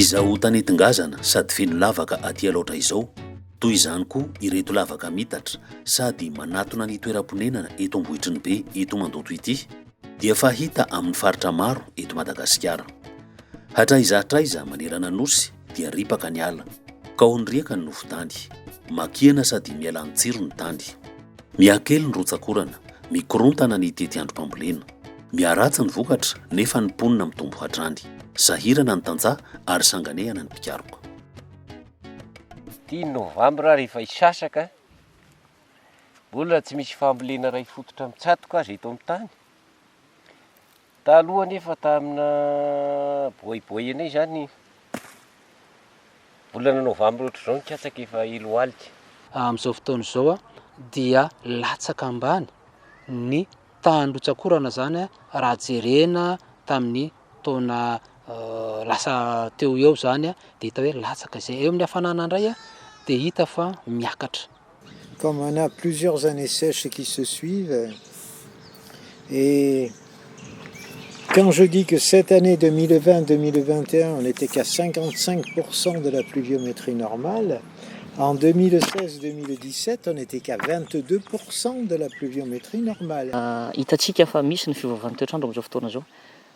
izao tanetingazana sady feno lavaka aty aloatra izao, toy izany koa ireto lavaka mitatra sady manatona ny toeram-ponenana eto Ambohitriny Be eto Mandoto ity dia fahita amin'ny faritra maro eto Madagasikara. Hatraiza manerana nosy dia ripaka ny ala, ka ondriaka ny nofotany, makiana sady miala ny tsiro ny tany. Miakely ny rotsakorana, mikorontana ny tety androm-pambolena, miaratsy ny vokatra nefa ny ponina mitombo hatrany, sahirana ny tantsaha ary sanganehana ny mpikaroka. 10 novambra rehefa isasaka, mbola tsy misy fambolena ray fototra mitsatoka azy eto amin'ny tany. Taloha nefa tamina boiboy anay zany, volana novambra ohatr'izao nikatsaka efa ilo alika. Amin'izao fotoana izao dia latsaka ambany ny tandrotsakorana zany raha jerena tamin'ny taona lasa teo eo zany dia hita hoe latsaka izay. Eo amin'ny hafanana indray dia hita fa miakatra. Comme on a plusieurs années sèches qui se suivent, et quand je dis que cette année 2020-2021, on n'était qu'à 55% de la pluviométrie normale, en 2016-2017, on n'était qu'à 22% de la pluviométrie normale. Hitatsika fa misy ny fiovaovan'ny toetrandro amin'izao fotoana izao.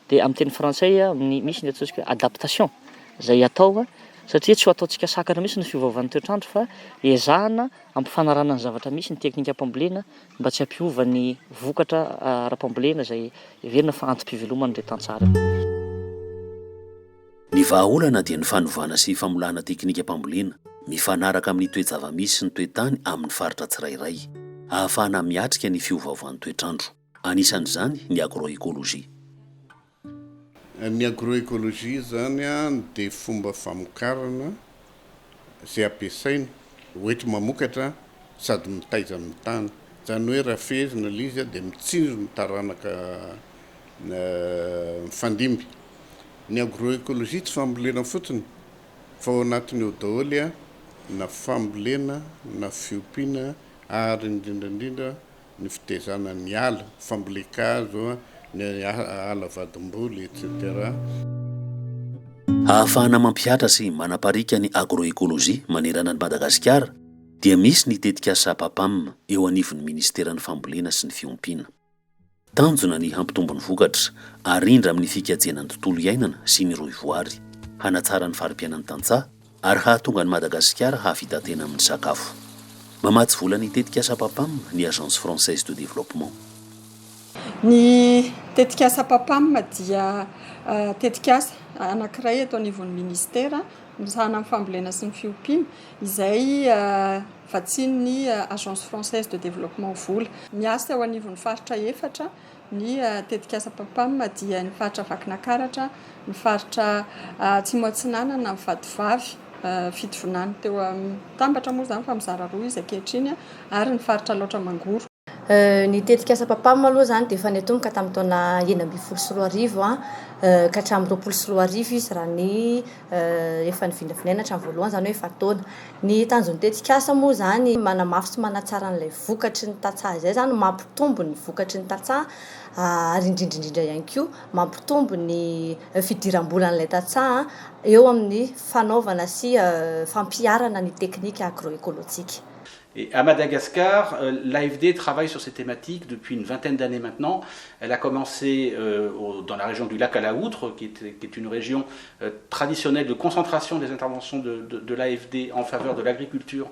Dia amin'ny teny frantsay misy ny ataontsika adaptation izay atao satria tsy ho ataontsika sakana misy ny fiovaovan'ny toetrandro fa ezahana ampifanarana ny zavatra misy ny teknika am-pambolena mba tsy hampiova ny vokatra ara-pambolena izay heverina fa antom-pivelomana ilay tantsaha. Ny vahaolana dia ny fanovana sy famolana teknika am-pambolena mifanaraka amin'ny toe-java-misy sy ny toe-tany amin'ny faritra tsirairay, ahafahana miatrika ny fiovaovan'ny toetrandro. Anisan'izany ny agroekôlôjia. Ny agroekôlôjia zany dia fomba famokarana izay ampiasaina hoetra mamokatra sady mitaiza amin'ny tany. Zany hoe raha fehezina ilay izy dia mitsinjo ny taranaka mifandimby. Ny agroekôlôjia tsy fambolena fotsiny fa ao anatiny eo daholo na fambolena na fiompiana ary indrindrandrindra ny fitaizana ny ala, fambolekazo, ny ala vadim-boly, etc. Ahafahana mampiatra sy manaparika ny agroekôlôjia manerana ny Madagasikara dia misy ny tetikasa PAPAM eo anivon'ny Ministeran'ny Fambolena sy ny Fiompiana. Tanjona ny hampitombony vokatra, arindra amin'ny fikajena ny tontolo iainana sy ny roivoary, hanatsara ny farim-piainan'ny tantsaha ary hahatonga ny Madagasikara hahavita tena amin'ny sakafo. Mamatsy vola ny tetikasa PAPAM ny Agence Française de Développement. Ny tetikasa PAPAM dia tetikasa anankiray eto anivon'ny ministera misahana amin'ny fambolena sy ny fiompiana izay vatsian'ny Agence Française de Développement vola. Miasa ao anivon'ny faritra efatra ny tetikasa PAPAM dia ny faritra Vakinakaratra, ny faritra Atsimo Atsinanana, ny Vadivavy, Fitovonana teo tambatra moa zany fa mizara roa izy ankehitriny ary ny faritra Laotra Mangoro. Ny tetikasa PAPAM aloha zany dia efa nitomboka tamin'ny taona 2024 ka hatramin'ny 2024 izy raha ny efa nivindravinaina hatramin'ny voalohany zany hoe efa taona. Ny tanjon'ny tetikasa moa zany manamafy sy manatsara an'ilay vokatry ny tantsaha izay zany mampitombo ny vokatry ny tantsaha ary indrindraindrindra ihany koa mampitombo ny fidiram-bola an'ilay tantsaha eo amin'ny fanaovana sy fampiarana ny teknika agroécologique. Et à Madagascar, l'AFD travaille sur ces thématiques depuis une vingtaine d'années maintenant. Elle a commencé dans la région du lac à la Houtre, qui est une région traditionnelle de concentration des interventions de l'AFD en faveur de l'agriculture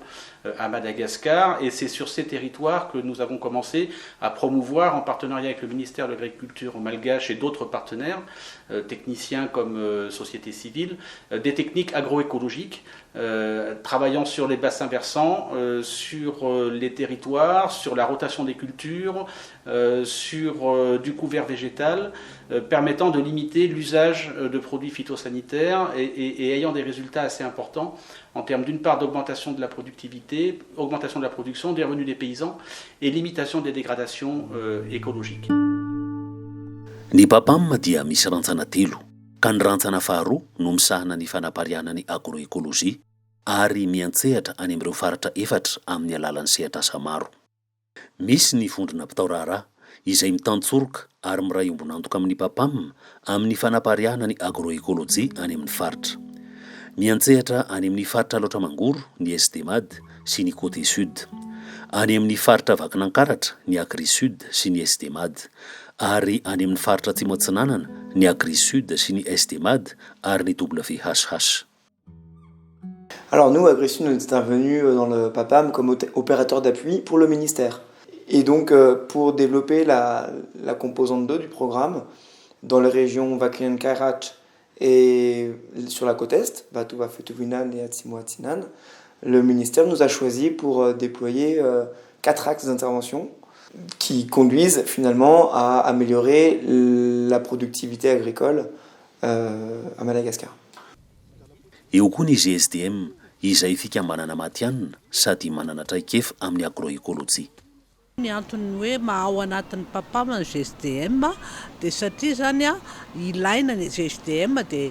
à Madagascar. Et c'est sur ces territoires que nous avons commencé à promouvoir, en partenariat avec le ministère de l'Agriculture malgache et d'autres partenaires, techniciens comme société civile, des techniques agroécologiques, travaillant sur les bassins versants, sur les territoires, sur la rotation des cultures, sur du couvert végétal, permettant de limiter l'usage de produits phytosanitaires et ayant des résultats assez importants en termes d'une part d'augmentation de la productivité, augmentation de la production, des revenus des paysans et limitation des dégradations écologiques. Ny PAPAM dia misy rantsana telo, ka ny rantsana faharoa no misahana ny fanapariana ny agroekôlôjia ary miantsehatra any amin'ireo faritra efatra amin'ny alalan'ny sehatr'asa maro. Misy ny vondrona Pitao Raharaha izay mitantsorika ary miray ombonantoka amin'ny PAPAM amin'ny fanapariana ny agroekôlôjia any amin'ny faritra. miantsehatra any amin'ny faritra loatra mangoro ny Estemad sy ny Côté Sud, any amin'ny faritra Vakinankaratra ny Akry Sud sy ny Estemad, ary any amin'ny faritra Tsimotsinanana ny Akry Sud sy ny Estemad ary ny WHH. Alors nous, à Akry Sud, nous sommes intervenus dans le PAPAM comme opérateur d'appui pour le ministère. Et donc pour développer la composante 2 du programme dans les régions Vakinankaratra et sur la côte est, Batu Bafetuvinan et Atsimo-Atsinan, le ministère nous a choisi pour déployer 4 axes d'intervention qui conduisent finalement à améliorer la productivité agricole à Madagascar. Eo koa ny GSDM izay fikambanana matianina sady manana traikefa amin'ny agroekôlôjia. Ny antony hoe mahao anatin'ny PAPAM ny GSDM dia satria zany ilaina ny GSDM dia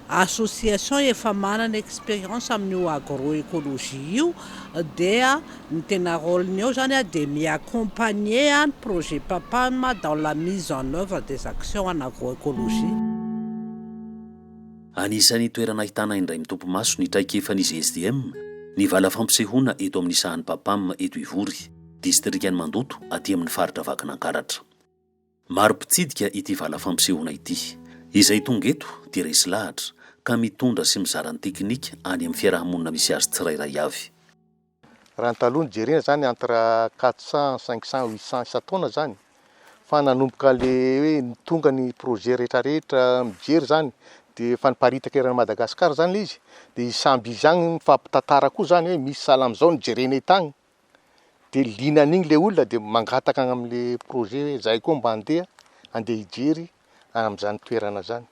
association efa manana expérience amin'ny agroécologie io dia ny tena rôleny eo zany dia mi-accompagner ny projet PAPAM dans la mise en œuvre des actions en agroécologie. Anisan'ny toerana ahitana indray mitompo maso ny traikefan'ny GSDM ny vala fampisehoana eto amin'ny sahan'ny PAPAM eto Ivory, distriktany Mandoto aty amin'ny faritra Vakinankaratra. Maro mpitsidika ity vala fampisehoana ity, izay tonga eto dia resy lahatra ka mitondra sy mizara ny teknika any amin'ny fiarahamonina misy azy tsirairay avy. Raha ny taloha ny jerena zany entre 400, 500, 800 isataona zany. Fa nanomboka le hoe tonga ny projet rehetrarehetra mijery zany dia fa niparitaka eran'ny Madagasikara zany le izy. Dia samby izy agny mifampitantara koa zany hoe misy sahala amin'izao ny jerena etagny. Dia linan'igny le olona dia mangataka amin'le projet hoe zahay koa mba andeha hijery amin'izany toerana zany.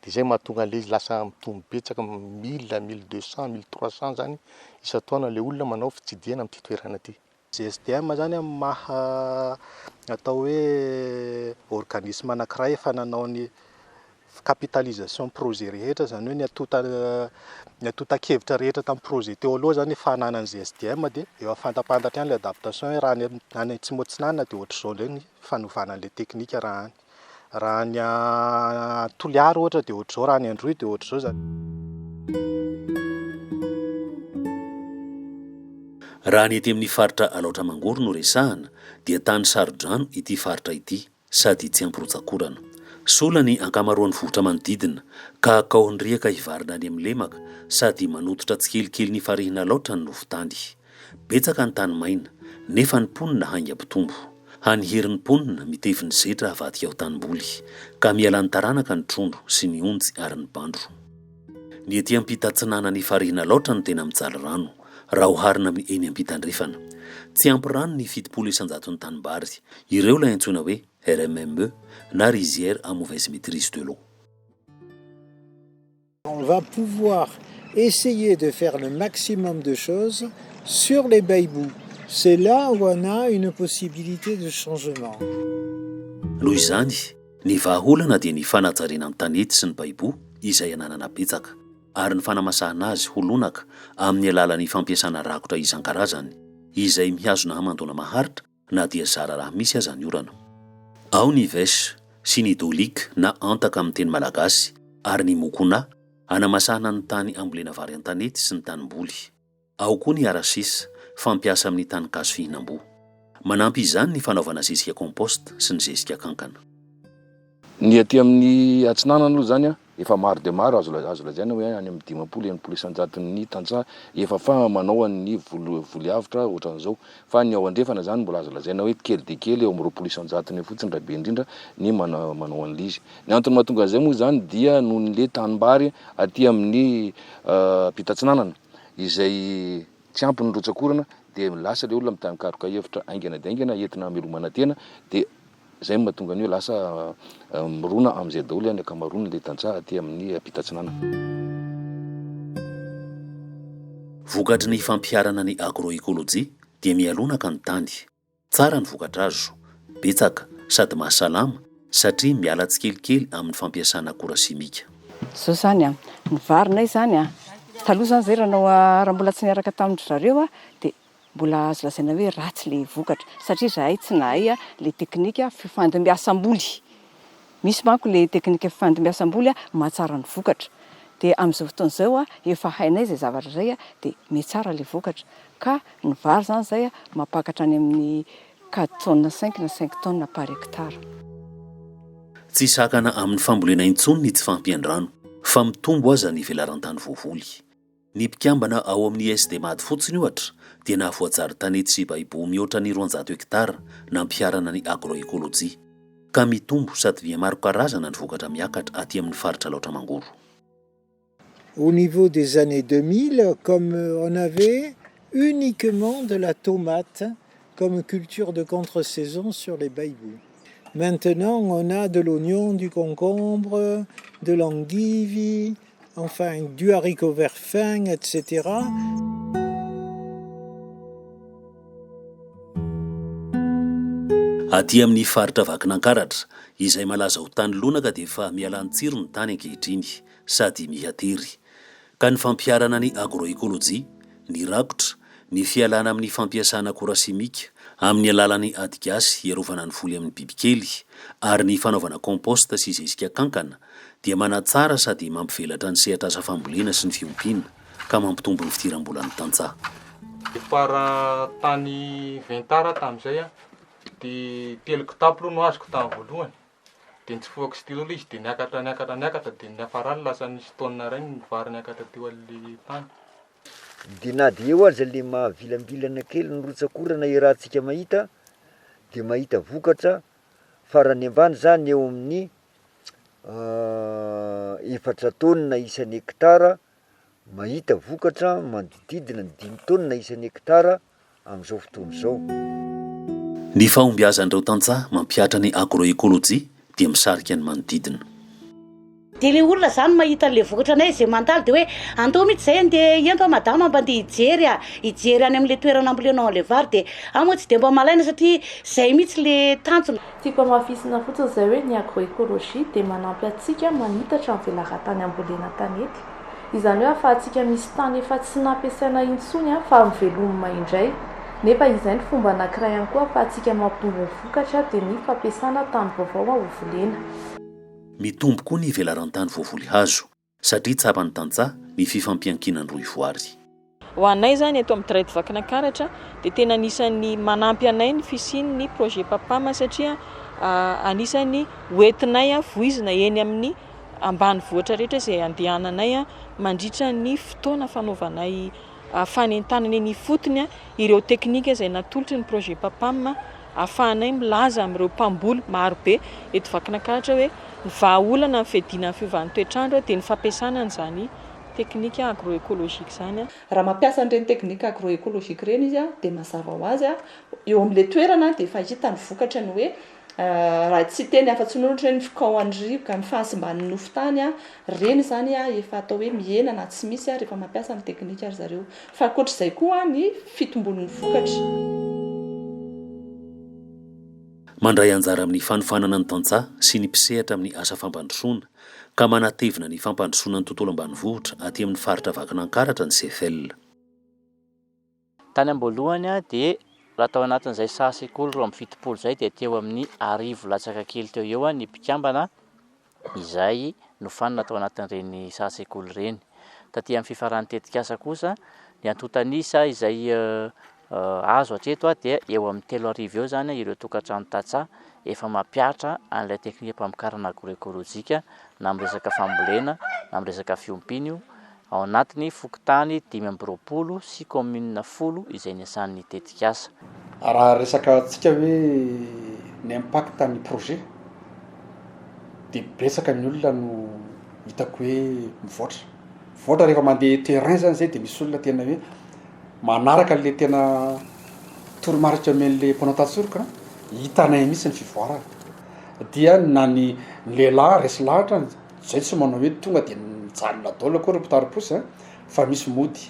Dia izay mahatonga le izy lasa mitombo betsaka 1000, 1200, 1300 zany isataona le olona manao fitsidihana amin'ity toerana ity. GSDM zany maha atao hoe organisme anankiray efa nanao ny capitalisation projet rehetra zany hoe ny atota-kevitra rehetra tamin'ny projet teo aloha zany fananany GSDM dia eo afantapantatra ihany le adaptation hoe raha ny Tsimotsinanana dia ohatr'izao ndray ny fanovana le teknika raha ny Toliara ohatra dia ohatr'izao, raha ny Androy dia ohatr'izao zany. Raha ny ety amin'ny faritra Alaotra Mangoro no resahana dia tany sarodrano ity faritra ity sady tsy ampirotsakorana. Sola ny ankamaroan'ny vohitra manodidina ka kaondriaka hivarina any amin'ny lemaka sady manototra tsikelikely ny farihina loatra ny novotany. Betsaka ny tany maina nefa ny ponina haingam-pitombo. Haniherin'ny ponina mitevy ny zetra avadika ao tanimboly ka miala ny taranaka ny trondro sy ny onjy ary ny bandro. Ny ety ampitatsinana ny farihina loatra no tena mijaly rano raha oharina amin'ny eny ampitandrefana. Tsy ampy rano ny 700 ny tanimbary, ireo la antsoina hoe RMME na rizière à mauvaise maîtrise de l'eau. On va pouvoir essayer de faire le maximum de choses sur les baïbous. C'est là où on a une possibilité de changement. Noho izany, ny vahaolana dia ny fanajarena ny tanety sy ny baibou izay ananana betsaka ary ny fanamasahana azy holonaka amin'ny alalan'ny fampiasana rakotra isan-karazany izay mihazona hamandona maharitra na dia zara raha misy aza ny orana. Ao ny vesy sy ny dolika na antaka amin'ny teny malagasy ary ny mokona anamasahana ny tany ambolena vary an-tanety sy ny tanimboly. Ao koa ny arasisa fampiasa amin'ny tany kazo fihinam-bo. Manampy izany ny fanaovana zezika compost sy ny zezika kankana. Ny aty amin'ny atsinana aloha zany efa maro dia maro azo lazaina hoe any amin'ny 500 isan-jaton'ny tantsaha efa fa manao ny voliavitra ohatran'izao. Fa ny ao andrefana zany mbola azo lazaina hoe kely dia kely eo amin'ny 20 isan-jatony fotsiny raha be indrindra ny manao an'lizy. Ny antony mahatonga izay moa zany dia noho ny tanimbary aty amin'ny Ampitatsinanana izay tsy ampy ny rotsakorana dia lasa le olona mitanokaroka hevitra aingana dia aingana entina hamelomana tena dia zay mahatonga ny hoe lasa mirona amin'izay daholo ny ankamaroany le tantsaha aty amin'ny Ampitatsinanana. Vokatry ny fampiarana ny agroekôlôjia dia mialonaka ny tany. Tsara ny vokatra azo, betsaka sady mahasalama satria miala tsikelikely amin'ny fampiasana akora simika. Zao zany ny varina izany taloha zany zay raha mbola tsy niaraka tamin'ny zareo dia mbola azo lazaina hoe ratsy le vokatra satria zahay tsy nahay le teknika fifandimbiasam-boly. Misy manko le teknika fifandimbiasam-boly mahatsara ny vokatra. dia amin'izao fotoana izao a efa hainay izay zavatra izay a dia metsara ilay vokatra ka ny vary izany izay a mampakatra any amin'ny 4 tonnes 5 na 5 tonnes par hectare. Tsy sakana amin'ny fambolena intsony ny tsy fampian-drano fa mitombo aza ny velaran-tany voavoly. Ny mpikambana ao amin'ny SD-mady fotsiny ohatra dia nahavoatsary tanety sy baibo mihoatra ny 200 hektara nampiarana ny agroekôlôjia ka mitombo sady via maro karazana ny vokatra miakatra aty amin'ny faritra laotra mangoro. Au niveau des années 2000, comme on avait uniquement de la tomate comme culture de contre-saison sur les baïbous. Maintenant, on a de l'oignon, du concombre, de l'endive, enfin du haricot vert fin, etc. Aty amin'ny faritra Vakinankaratra izay malaza ho tany lonaka dia efa mialany tsiro ny tany ankehitriny sady mihatery ka ny fampiarana ny agroekôlôjia, ny rakotra, ny fialana amin'ny fampiasana akora simika amin'ny alalan'ny adigasy iarovana ny voly amin'ny bibikely ary ny fanaovana komposta sy zezika kankana dia manatsara sady mampivelatra ny sehatr'asa fambolena sy ny fiompiana ka mampitombo ny fidiram-bola ny tantsaha. Para tany ventara tamin'izay a dia 3 kitapo no azoko tamin'ny voalohany dia nitsifoko sy telo izy dia niakatra dia ny afarany lasa nisy taonina ray ny vary niakatra teo amin'ny tany. Dia na dia eo aza le mahavilambilana kely ny rotsakorana iarahantsika mahita dia mahita vokatra farany ambany zany eo amin'ny 4 taonina isan'ny hektara mahita vokatra manodididina ny 5 taonina isan'ny hektara amin'izao fotoana izao. Ny fahombiazan'ireo tantsaha mampiatra ny agroekôlôjia dia misarika ny manodidina. Dia ilay olona zany mahita ilay vokatra anay izay mandalo dia hoe andao mihitsy izay andeha ento madama mba andeha hijery any amin'ilay toerana ambolenao an'ilay vary dia moa tsy dia mba malaina satria izay mihitsy ilay tanjona. Tiako amafisina fotsiny izay hoe ny agroekôlôjia dia manampy antsika manitatra ny velaran-tany ambolena tanety. Izany hoe ahafahantsika misy tany efa tsy nampiasaina intsony fa mivelomina indray. Nefa izay ny fomba anankiray ihany koa ahafahantsika mampitombo vokatra dia ny fampiasana tany vaovao ho volena. Mitombo koa ny velaran-tany voavoly hazo satria tsapany tantsaha ny fifampiankinan'ny roy voary. Ho anay zany eto amin'ny Traite Vakinankaratra dia tena anisan'ny manampy anay ny fisian'ny projet Papam satria anisan'ny hoentinay voizina eny amin'ny ambanivohitra rehetra izay andehananay mandritra ny fotoana fanaovanay fanentanana ny fotony ireo teknika izay natolotry ny projet Papam ahafahanay milaza amin'ireo mpamboly maro be eto Vakinankaratra hoe ny vahaolana ny fiadiana ny fiovan'ny toetrandro dia ny fampiasana an'izany teknika agroekôlôjika izany. Raha mampiasa an'ireny teknika agroekôlôjika ireny izy dia mazava ho azy eo amin'ilay toerana dia fahita ny vokatra ny hoe raha tsy teny afa-tsy nonotra ny fikaohan'ny rivoka ny fahasimban'ny nofotany reny zany efa atao hoe mihena na tsy misy rehefa mampiasa ny teknika ry zareo fa ankoatr'izay koa ny fitombon'ny vokatra. Mandray anjara amin'ny fanofanana ny tantsaha sy ny mpisehatra amin'ny asa fampandrosoana ka manatevina ny fampandrosoana ny tontolo ambanivohitra aty amin'ny faritra Vakinankaratra ny CFL. Tany am-boalohany dia raha tao anatin'izay sasekolo roa amin'ny fitopolo izay dia teo amin'ny 10 latsaka kely teo eo ny mpikambana izay nofanina tao anatin'ireny sasekolo ireny. Taty amin'ny fifaran'ny tetikasa kosa ny antotanisa izay azo hatreto dia eo amin'ny 3,000 eo zany ireo tokantrano tantsaha efa mampiatra an'ilay teknika mpamokarana agroekôlôjika na amin'ny resaka fambolena na amin'ny resaka fiompina ao anatiny fokontany 520 sy commune 10 izay niasan'ny tetikasa. Raha resaka antsika hoe ny impact ny projet dia betsaka ny olona no hitako hoe mivoatra rehefa mandeha terrain zany zay dia misy olona tena hoe manaraka le tena toromaritra amen'le mpanao-tantsoroka hitanay mihitsy ny fivoarana dia na ny lehilahy resy lahatra zay tsy manao hoe tonga dia mijanona daola koa repotariposy fa misy mody.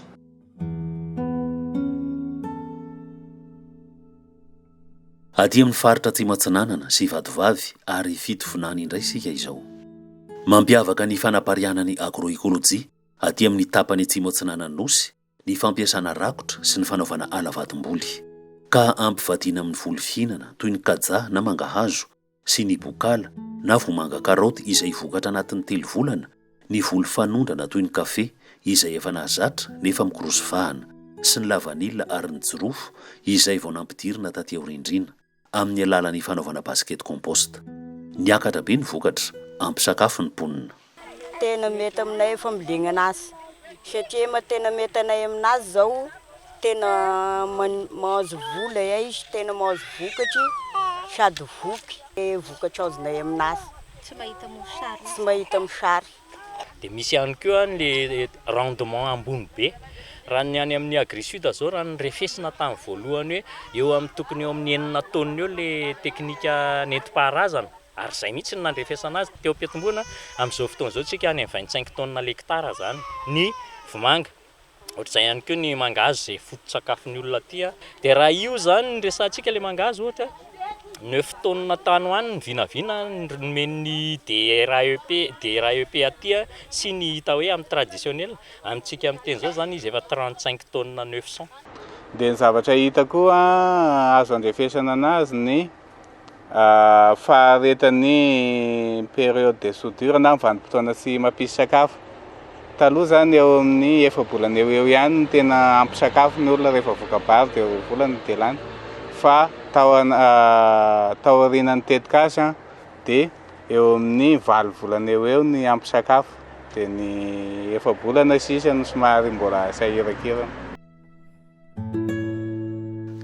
Aty amin'ny faritra Tsimatsinanana sy Vadivavy ary Fitovinany indray sika izao. Mampiavaka ny fanapariana ny agroekôlôjia aty amin'ny tapany Tsimatsinanana nosy ny fampiasana rakotra sy ny fanaovana ala vatom-boly ka ampivadiana amin'ny voly fihinana toy ny kaja na mangahazo sy ny bokala na vomanga karaoty izay vokatra anatin'ny 3 volana ny volo fanondrana toy ny kafe izay efa nahazatra nefa mikorosovahana sy ny lavanila ary ny jirofo izay vao nampidirina taty aorindrina amin'ny alalan'ny fanaovana basket compost. Niakatra be ny vokatra ampisakafo ny mponina. Tena mety aminay fambolena anazy satria ma tena mety anay aminazy zao tena mahazo vola izy tena mahazo vokatry sady voky vokatra azonay aminazy tsy mahita mosary. Dia misy ihany koa le rendement ambony be raha ny any amin'ny Agri Sud zao raha ny refesina tamin'ny voalohany hoe eo amin'ny tokony eo amin'ny 9 taonina eo le teknika nentim-paharazana ary zay mihitsy ny nandrefesana azy teo Ampiatombona amin'izao fotoana izao tsika any amin'ny 25 tonnes l'hectare zany ny vomanga. Ohatr'izay ihany koa ny mangahazo izay foto-tsakafon'ny olona aty dia raha io zany ny resantsika le mangahazo ohatra 9 tonnes tany hoany ny vinavina nomeny DRAEP aty sy ny hita hoe amin'ny traditionnel amintsika amin'ny teny zao zany izy efa 35 tonnes 900. Dia ny zavatra hita koa azo andrefesana anazy ny faharetan'ny période de soudure na vanim-potoana sy mampisy sakafo. Taloha zany eo amin'ny efa-bolana eo ihany ny tena ampy sakafo ny olona rehefa voka-bary dia volana dia lany. Fa tao aorianan'ny tetikasa dia eo amin'ny 7 volana eo ny ampy sakafo dia ny efa-bolana sisa no somary mbola sahirakirana.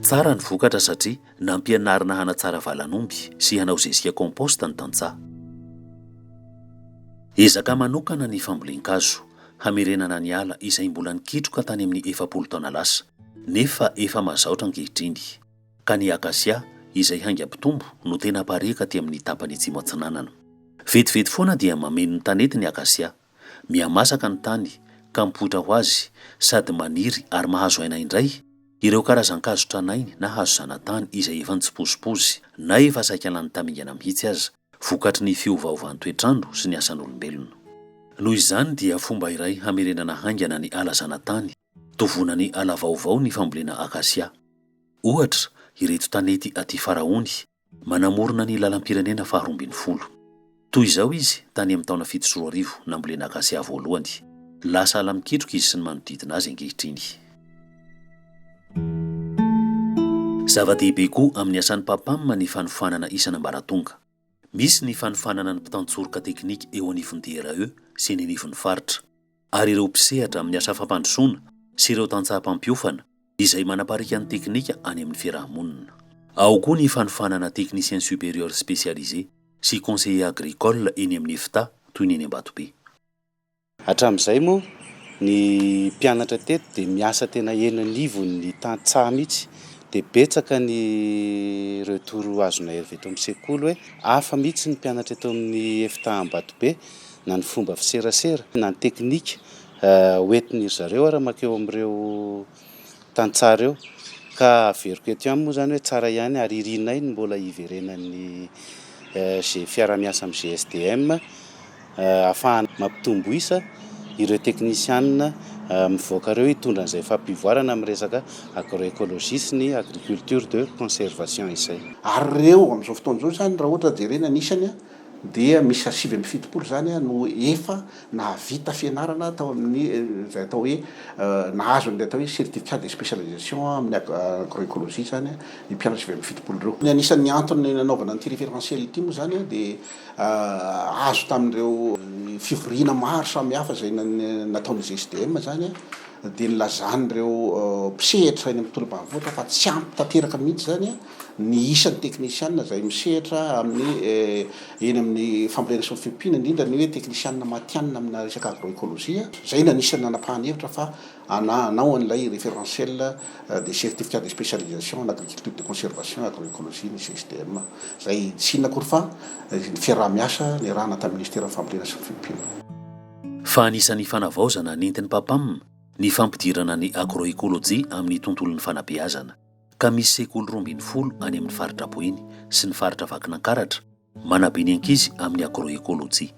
Tsara ny vokatra satria nampianarina hanatsara valanomby sy hanao zezika compost ny tantsaha. Ezaka manokana ny fambolin-kazo hamerenana ny ala izay mbola nikitroka tany amin'ny 70 taona lasa nefa efa mazaotra ankehitriny. Ka ny akasia izay haingam-pitombo no tena pareka aty amin'ny tapany atsimo atsinanana. Vetivety foana dia mameno ny tanety ny akasia, mihamasaka ny tany ka mipoitra ho azy sady maniry ary mahazo aina indray ireo karazan-kazo tranainy na hazo zanatany izay efa nitsipozipozy na efa saika lany tamingana mihitsy aza vokatry ny fiovaovan'ny toetrandro sy ny asan'olombelona. Noho izany dia fomba iray hamerenana haingana ny ala zanatany tovonany ala vaovao ny fambolena akasia. Ohatra ireto tanety aty Faraony manamorona ny lalam-pirenena faha 12. Toy izao izy tany amin'ny taona 7 nambolena akasia voalohany. Lasa ala mikitroka izy sy ny manodidina azy ankehitriny. Zava-dehibe koa amin'ny asan'ny papamma ny fanofanana isan'ambaratonga. Misy ny fanofanana ny mpitantsorika teknika eo anivon'ny DRAE sy ny anivon'ny faritra ary ireo mpisehatra amin'ny asa fampandrosoana sy ireo tantsaha-pampiofana izay manaparika ny teknika any amin'ny fiarahamonina. Ao koa ny fanofanana technicien supérieur spécialisé sy conseiller agricole eny amin'ny EFTA toy ny eny Ambatobe. Hatramin'izay moa ny mpianatra teto dia miasa tena enanivo ny tantsaha mihitsy dia betsaka ny retour azona avy eto amin'ny sekoly hoe hafa mihitsy ny mpianatra eto amin'ny EFTA Ambatobe na ny fomba fiserasera na ny teknika hoentin'iry zareo ary makeo amin'ireo tantsaha ireo ka averiko eto ihany moa zany hoe tsara ihany ary irinay ny mbola iverenan'ny fiara-miasa amin'ny GSDM afahana mampitombo isa ireo teknisianina mivoaka ireo hitondra an'izay fampivoarana amin'ny resaka agroécologie sy ny agriculture de conservation izay. Ary ireo amin'izao fotoana izao zany raha ohatra jerena anisany dia misy 770 zany no efa nahavita fianarana tao amin'ny zay atao hoe nahazo ny atao hoe certificat de spécialisation amin'ny agroécologie zany ny mpianatra 770 ireo. Ny anisan'ny antony nanaovana an'ity référentiel ity moa zany dia azo tamin'ireo fivoriana maro samihafa zay nataon'ny GSDM zany dia nilazan'ireo mpisehatra eny amin'ny tolom-bahivohitra fa tsy ampy tanteraka mihitsy zany ny isan'ny teknisianina izay misehatra amin'ny eny amin'ny fambolena sy ny fiompiana indrindra ny hoe teknisianina matianina amina resaka agroécologie. Zay no anisan'ny nanapahany hevitra fa anao an'ilay référentiel des certificats de spécialisation en agriculture de conservation agroécologie ny GSDM. Zay tsy inona akory fa ny fiaraha-miasa ny rahana tamin'ny ministère fambolena sy ny fiompiana. Fa anisan'ny fanavaozana nentin'ny papam ny fampidirana ny agroécologie amin'ny tontolon'ny fanabeazana. Ka misy sekoly 12 any amin'ny faritra Boiny sy ny faritra Vakinankaratra manabe ny ankizy amin'ny agroécologie.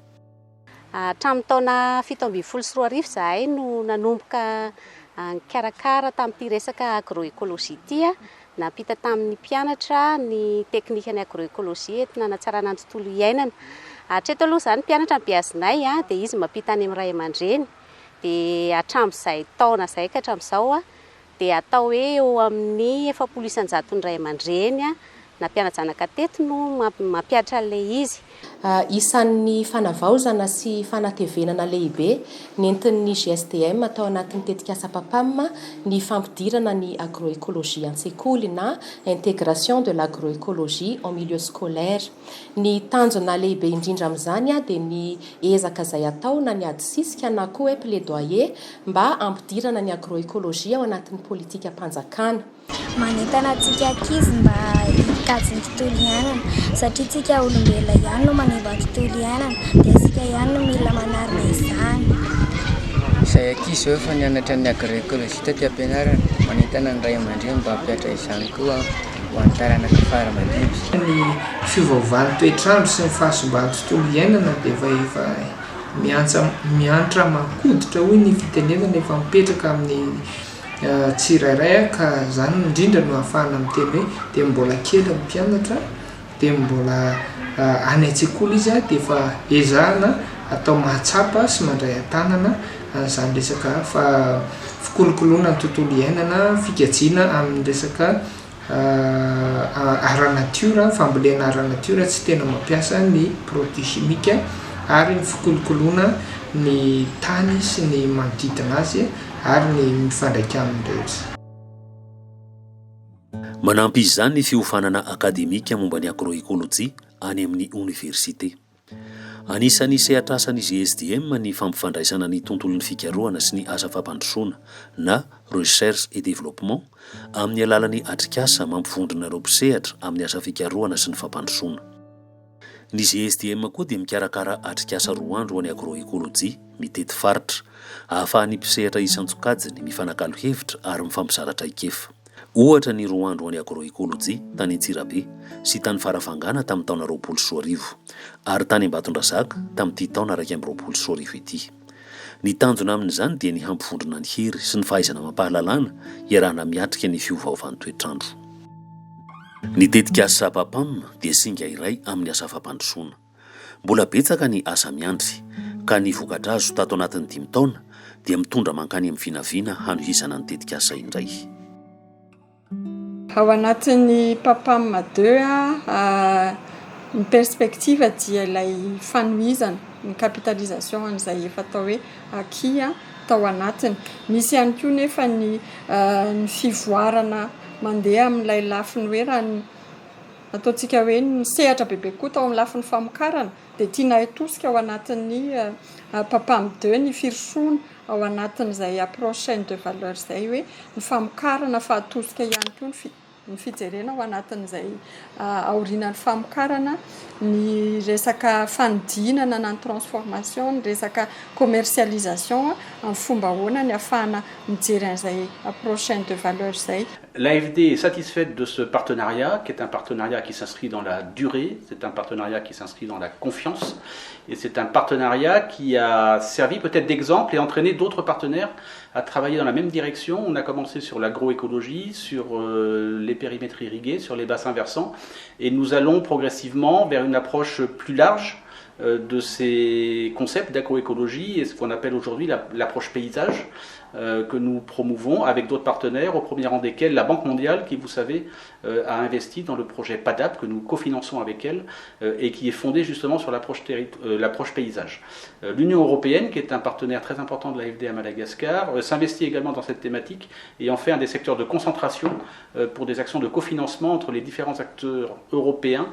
Hatramin'ny taona 724 zahay no nanomboka nikarakara tamin'ity resaka agroécologie ity nampita tamin'ny mpianatra ny teknikan'ny agroécologie entina hanatsarana ny tontolo iainana Hatreto aloha zany mpianatra Biazinay dia izy mampita any amin'ny ray aman-dreny. Dia hatramin'izay taona izay ka hatramin'izao dia atao hoe eo amin'ny 700 ny ray aman-dreny na mpianatra zanaka teto no mampiatra an'ilay izy. Isan'ny fanavaozana sy fanatevenana lehibe nentin'ny GSDM atao anatin'ny tetikasa PAPAM ny fampidirana ny agroécologie an-tsekoly na intégration de l'agroécologie en milieu scolaire. Ny tanjona lehibe indrindra amin'izany dia ny ezaka izay atao na ny adisisika na koa hoe plaidoyer mba ampidirana ny agroécologie ao anatin'ny politika mpanjakana. Manentana antsika ankizy mba hikajy ny tontolo iainana satria tsika olombelona ihany no manimba tontolo iainana dia tsika ihany no mila manarina izany. Izay ankizy zao efa nianatra ny agroécologie taty am-pianarana, manentana ny ray aman-dreny mba hampiatra izany koa ho an'ny taranaka fara-madiby. Ny fiovaovan'ny toetrandro sy ny fahasomban'ny tontolo iainana dia efa miantra mankoditra hoy ny fitenenana efa mipetraka amin'ny tsirairay ka zany indrindra no ahafahana miteny hoe dia mbola kely ny mpianatra dia mbola any an-tsekoly izy dia efa ezahana atao mahatsapa sy mandray an-tanana izany resaka fikolokoloana ny tontolo iainana, fikajiana amin'ny resaka ara-natiora, fambolena ara-natiora tsy tena mampiasa ny produit chimique ary ny fikolokoloana ny tany sy ny manodidina azy ary ny mifandraika amin'ny rehetra. Manampy izany ny fiofanana akademika momba ny agroécologie any amin'ny université. Anisan'ny sehatrasan'ny GSDM ny fampifandraisana ny tontolon'ny fikarohana sy ny asa fampandrosoana na recherche et développement amin'ny alalan'ny atrikasa mampifondrina ireo mpisehatra amin'ny asa fikarohana sy ny fampandrosoana. Ny GSDM koa dia mikarakara atrikasa roa andro ho an'ny agroécologie mitety faritra ahafahan'ny mpisehatra isan-tsokajiny mifanakalo hevitra ary mifampizaratra ikefa. Ohatra ny roa andro ho an'ny agroécologie tany Antsirabe sy tany Farafangana tamin'ny taona 2010 ary tany Ambatondrazaka tamin'ity taona 2020 ity. Ny tanjona amin'izany dia ny hampifondrina ny hery sy ny fahaizana mampahalalana iarahana miatrika ny fiovaovan'ny toetrandro. Ny tetikasa PAPAM dia singa iray amin'ny asa fampandrosoana. Mbola betsaka ny asa miandry ka ny vokatra azo tato anatin'ny 5 taona dia mitondra mankany amin'ny vinavina hanohisana ny tetikasa indray. Ao anatin'ny PAPAM 2 ny perspektiva dia ilay fanohizana ny capitalisation an'izay efa atao hoe acquis tao anatiny. Misy ihany koa nefa ny fivoarana mandeha amin'ilay lafiny hoe raha ataontsika hoe ny sehatra bebe koa tao amin'ny lafiny famokarana dia tiana atosika ao anatin'ny PAPAM 2 ny firosoana ao anatin'izay approche chaîne de valeur izay hoe ny famokarana fa atosika ihany koa ny fijerena ao anatin'izay aorianan'ny famokarana ny resaka fanodinana na ny transformation, ny resaka commercialisation amin'ny fomba ahoana ny ahafahana mijery an'izay approche chaîne de valeur izay. L'AFD est satisfaite de ce partenariat, qui est un partenariat qui s'inscrit dans la durée, c'est un partenariat qui s'inscrit dans la confiance, et c'est un partenariat qui a servi peut-être d'exemple et entraîné d'autres partenaires à travailler dans la même direction. On a commencé sur l'agroécologie, sur les périmètres irrigués, sur les bassins versants, et nous allons progressivement vers une approche plus large de ces concepts d'agroécologie et ce qu'on appelle aujourd'hui l'approche paysage que nous promouvons avec d'autres partenaires, au premier rang desquels la Banque mondiale qui, vous savez, a investi dans le projet PADAP que nous cofinançons avec elle et qui est fondé justement sur l'approche paysage. L'Union européenne, qui est un partenaire très important de l'AFD à Madagascar, s'investit également dans cette thématique et en fait un des secteurs de concentration pour des actions de cofinancement entre les différents acteurs européens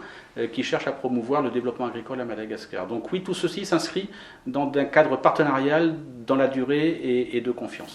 qui cherchent à promouvoir le développement agricole à Madagascar. Donc oui, tout ceci s'inscrit dans un cadre partenarial dans la durée et de confiance.